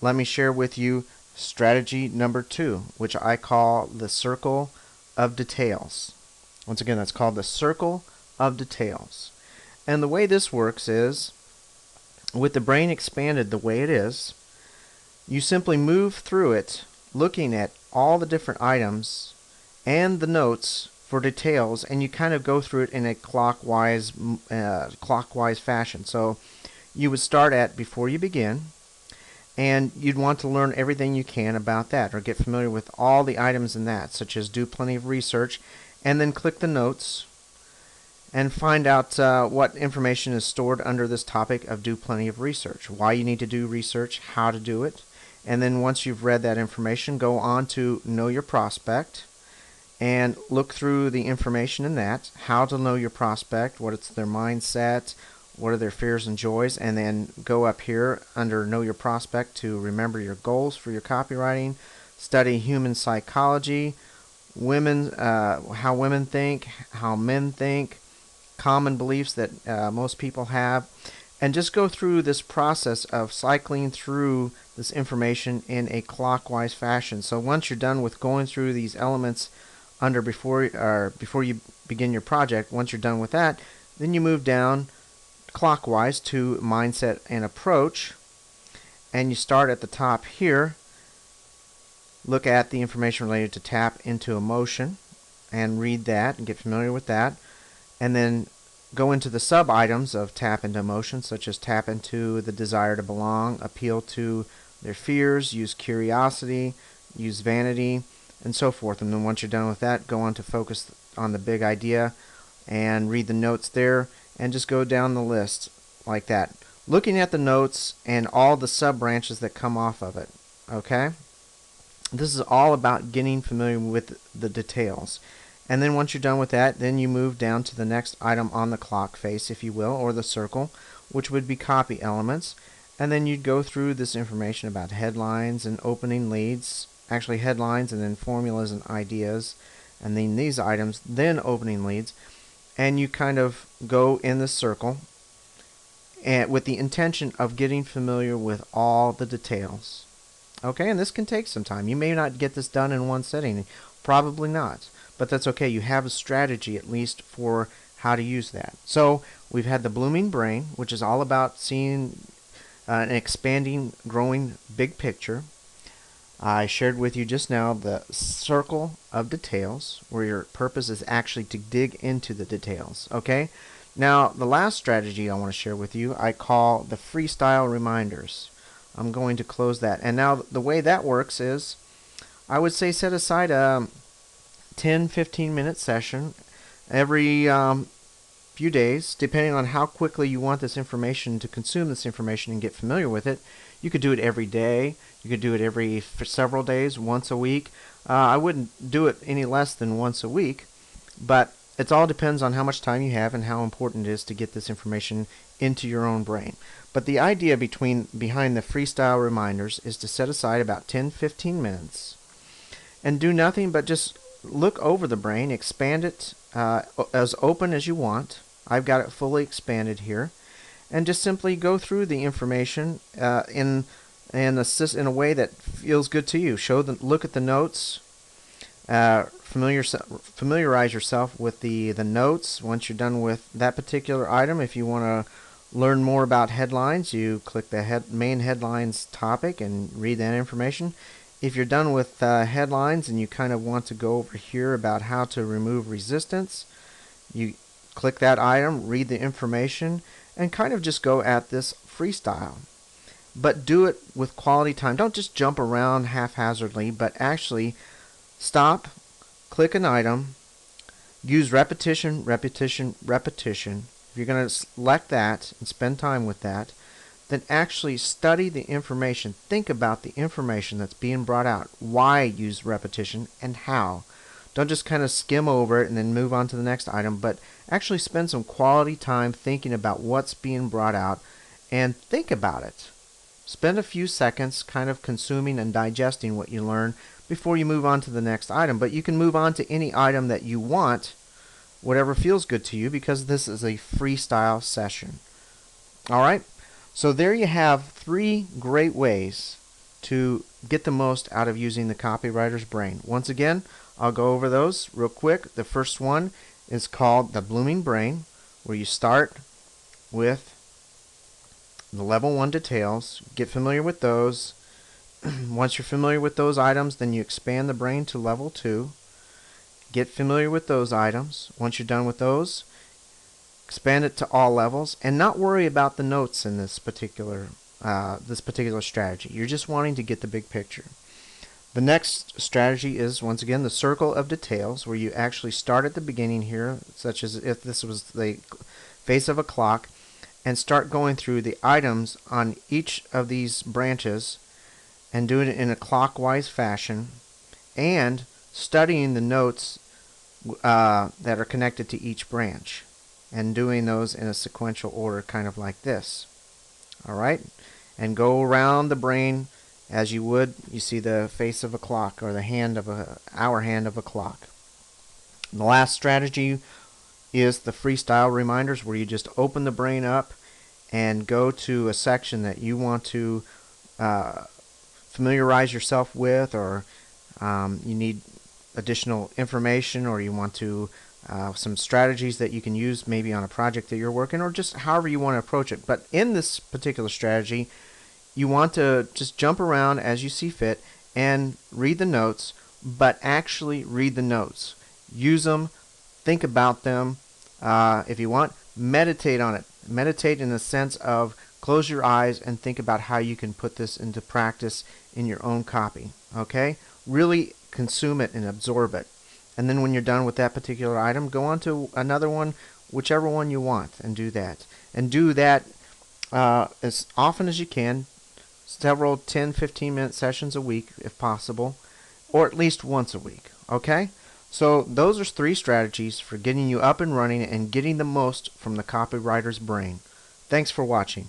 let me share with you strategy number 2, which I call the circle of details. Once again, that's called the circle of details. And the way this works is, with the brain expanded the way it is, you simply move through it looking at all the different items and the notes for details, and you kind of go through it in a clockwise fashion. So you would start at before you begin, and you'd want to learn everything you can about that, or get familiar with all the items in that, such as do plenty of research, and then click the notes and find out what information is stored under this topic of do plenty of research, why you need to do research, how to do it. And then once you've read that information, go on to know your prospect and look through the information in that, how to know your prospect, what is their mindset, what are their fears and joys, and then go up here under know your prospect to remember your goals for your copywriting, study human psychology, how women think, how men think, common beliefs that most people have, and just go through this process of cycling through this information in a clockwise fashion. So once you're done with going through these elements under before you begin your project, once you're done with that, then you move down clockwise to mindset and approach, and you start at the top here. Look at the information related to tap into emotion and read that and get familiar with that, and then go into the sub items of tap into emotion, such as tap into the desire to belong, appeal to their fears, use curiosity, use vanity, and so forth. And then once you're done with that, go on to focus on the big idea and read the notes there, and just go down the list like that, looking at the notes and all the sub branches that come off of it. Okay, this is all about getting familiar with the details. And then once you're done with that, then you move down to the next item on the clock face, if you will, or the circle, which would be copy elements. And then you'd go through this information about headlines and opening leads, actually headlines and then formulas and ideas, and then these items, then opening leads. And you kind of go in the circle and with the intention of getting familiar with all the details. Okay, and this can take some time. You may not get this done in one sitting, probably not. But that's okay. You have a strategy at least for how to use that. So we've had the blooming brain, which is all about seeing an expanding, growing big picture. I shared with you just now the circle of details, where your purpose is actually to dig into the details. Okay? Now, the last strategy I want to share with you, I call the freestyle reminders. I'm going to close that. And now the way that works is, I would say set aside a 10-15 minute session every few days, depending on how quickly you want this information to consume this information and get familiar with it. You could do it every day. You could do it for several days, once a week. I wouldn't do it any less than once a week, but it all depends on how much time you have and how important it is to get this information into your own brain. But the idea behind the freestyle reminders is to set aside about 10-15 minutes and do nothing but just look over the brain, expand it as open as you want. I've got it fully expanded here, and just simply go through the information in a way that feels good to you. Look at the notes. Familiarize yourself with the notes. Once you're done with that particular item, if you want to learn more about headlines, you click the main headlines topic and read that information. If you're done with headlines and you kind of want to go over here about how to remove resistance, you click that item, read the information, and kind of just go at this freestyle. But do it with quality time. Don't just jump around haphazardly, but actually stop, click an item, use repetition, repetition, repetition. If you're going to select that and spend time with that, then actually study the information. Think about the information that's being brought out. Why use repetition and how. Don't just kind of skim over it and then move on to the next item, but actually spend some quality time thinking about what's being brought out and think about it. Spend a few seconds kind of consuming and digesting what you learn before you move on to the next item. But you can move on to any item that you want, whatever feels good to you, because this is a freestyle session. All right? So there you have 3 great ways to get the most out of using the copywriter's brain. Once again, I'll go over those real quick. The first one is called the blooming brain, where you start with the level 1 details, get familiar with those. Once you're familiar with those items, then you expand the brain to level 2. Get familiar with those items. Once you're done with those, expand it to all levels, and not worry about the notes in this particular strategy. You're just wanting to get the big picture. The next strategy is, once again, the circle of details, where you actually start at the beginning here, such as if this was the face of a clock, and start going through the items on each of these branches and doing it in a clockwise fashion, and studying the notes that are connected to each branch and doing those in a sequential order, kind of like this. Alright? And go around the brain as you would. You see the face of a clock, or the hand of hour hand of a clock. And the last strategy is the freestyle reminders, where you just open the brain up and go to a section that you want to familiarize yourself with, or you need additional information, or you want to some strategies that you can use maybe on a project that you're working, or just however you want to approach it. But in this particular strategy, you want to just jump around as you see fit and read the notes, but actually read the notes. Use them, think about them. If you want, meditate on it. Meditate in the sense of close your eyes and think about how you can put this into practice in your own copy. Okay? Really consume it and absorb it. And then when you're done with that particular item, go on to another one, whichever one you want, and do that. And do that as often as you can, several 10-15 minute sessions a week if possible, or at least once a week. Okay? So those are 3 strategies for getting you up and running and getting the most from the copywriter's brain. Thanks for watching.